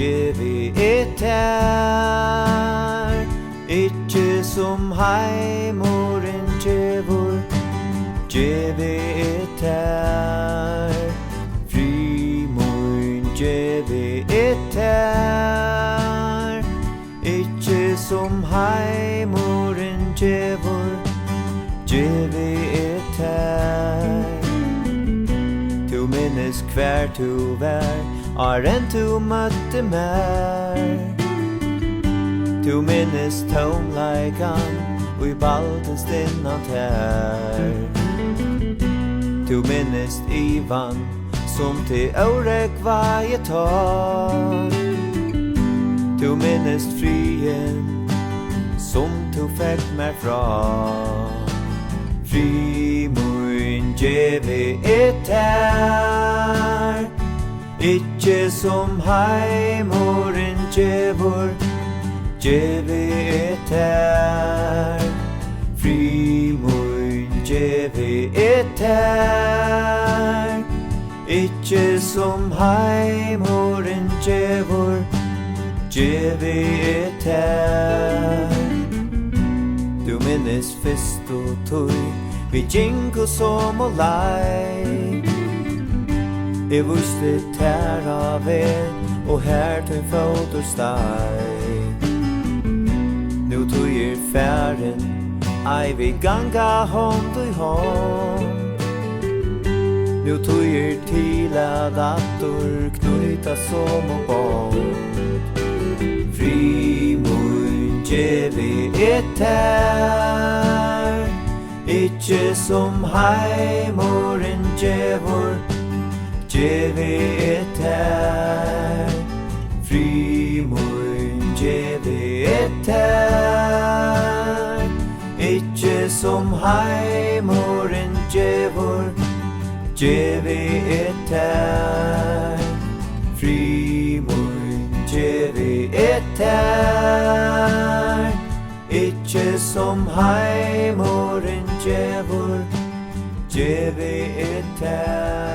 Gjevi etter Ikke som heimuren djevor Gjevi etter Frimun gjevi etter Ikke som heimuren djevor Gjevi etter Tu minnes hver tu vær Arren tu møtte mer Tu minnes tomleikan Og I baltens dinnan tær Tu minnes Ivan Som til Aurek varje tag Tu minnes frien Som tu fekk mer fra Frimun gjevi etter Ikke som heimuren djevor Gjevi etter Frimun gjevi etter Ikke som heimuren djevor Gjevi etter Du minnes fyrst og tøy Vi gjenko som og lei Jeg visste tær av Og her tøy fotor steg Nu tøy færen Ei vi ganga hånd og hånd Nu tøy til at attor Knuta som og bånd Frimun gjevi etter Ikke som heimuren djevor Gjevi etter Frimun gjevi etter Ikke som heimuren djevor Gjevi etter Frimun gjevi etter Ikke som heimuren djevor Gjevi etter